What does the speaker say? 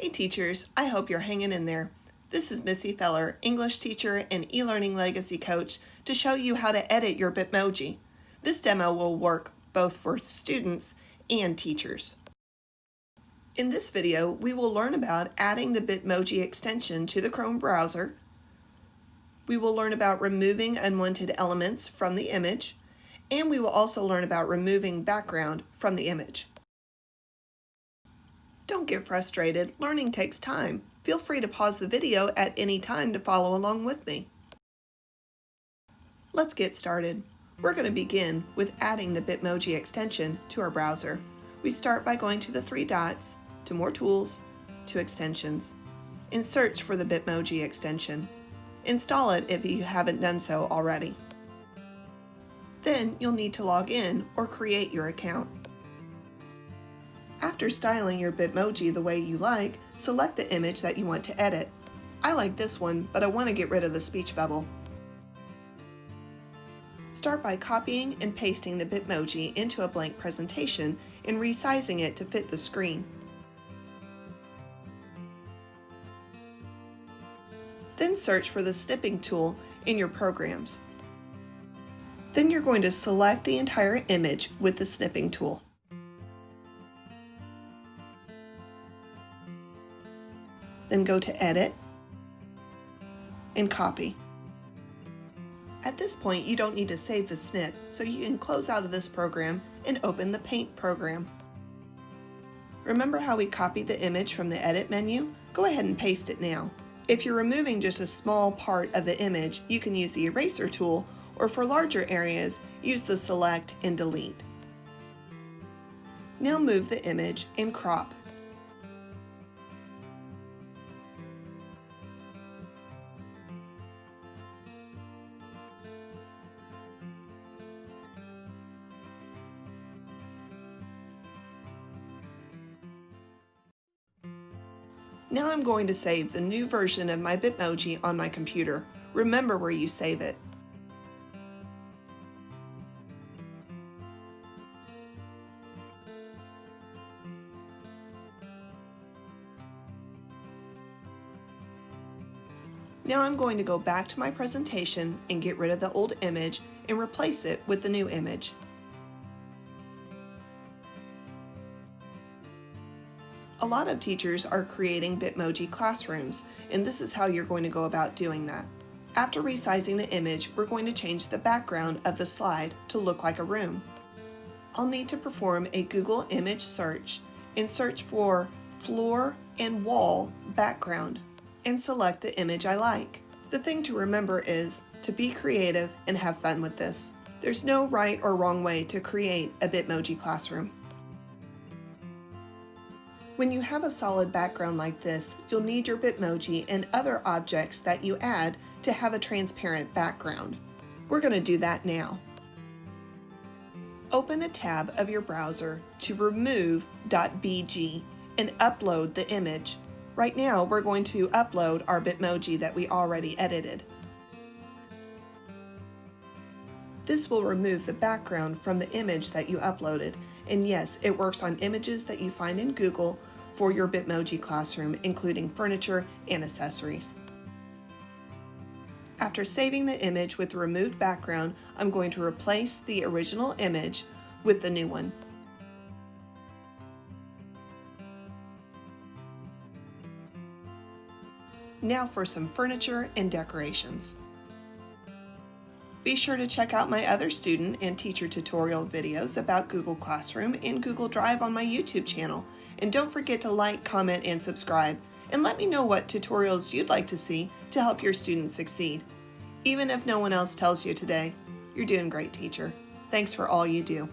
Hey teachers, I hope you're hanging in there. This is Missy Feller, English teacher and e-learning legacy coach, to show you how to edit your Bitmoji. This demo will work both for students and teachers. In this video, we will learn about adding the Bitmoji extension to the Chrome browser. We will learn about removing unwanted elements from the image, and we will also learn about removing background from the image. Don't get frustrated, learning takes time. Feel free to pause the video at any time to follow along with me. Let's get started. We're going to begin with adding the Bitmoji extension to our browser. We start by going to the three dots, to More Tools, to Extensions, and search for the Bitmoji extension. Install it if you haven't done so already. Then you'll need to log in or create your account. After styling your Bitmoji the way you like, select the image that you want to edit. I like this one, but I want to get rid of the speech bubble. Start by copying and pasting the Bitmoji into a blank presentation and resizing it to fit the screen. Then search for the snipping tool in your programs. Then you're going to select the entire image with the snipping tool. Then go to Edit and Copy. At this point, you don't need to save the snip, so you can close out of this program and open the Paint program. Remember how we copied the image from the Edit menu? Go ahead and paste it now. If you're removing just a small part of the image, you can use the Eraser tool, or for larger areas, use the Select and Delete. Now move the image and crop. Now I'm going to save the new version of my Bitmoji on my computer. Remember where you save it. Now I'm going to go back to my presentation and get rid of the old image and replace it with the new image. A lot of teachers are creating Bitmoji classrooms, and this is how you're going to go about doing that. After resizing the image, we're going to change the background of the slide to look like a room. I'll need to perform a Google image search and search for floor and wall background and select the image I like. The thing to remember is to be creative and have fun with this. There's no right or wrong way to create a Bitmoji classroom. When you have a solid background like this, you'll need your Bitmoji and other objects that you add to have a transparent background. We're going to do that now. Open a tab of your browser to remove.bg and upload the image. Right now, we're going to upload our Bitmoji that we already edited. This will remove the background from the image that you uploaded. And yes, it works on images that you find in Google for your Bitmoji classroom, including furniture and accessories. After saving the image with the removed background, I'm going to replace the original image with the new one. Now for some furniture and decorations. Be sure to check out my other student and teacher tutorial videos about Google Classroom and Google Drive on my YouTube channel. And don't forget to like, comment, and subscribe. And let me know what tutorials you'd like to see to help your students succeed. Even if no one else tells you today, you're doing great, teacher. Thanks for all you do.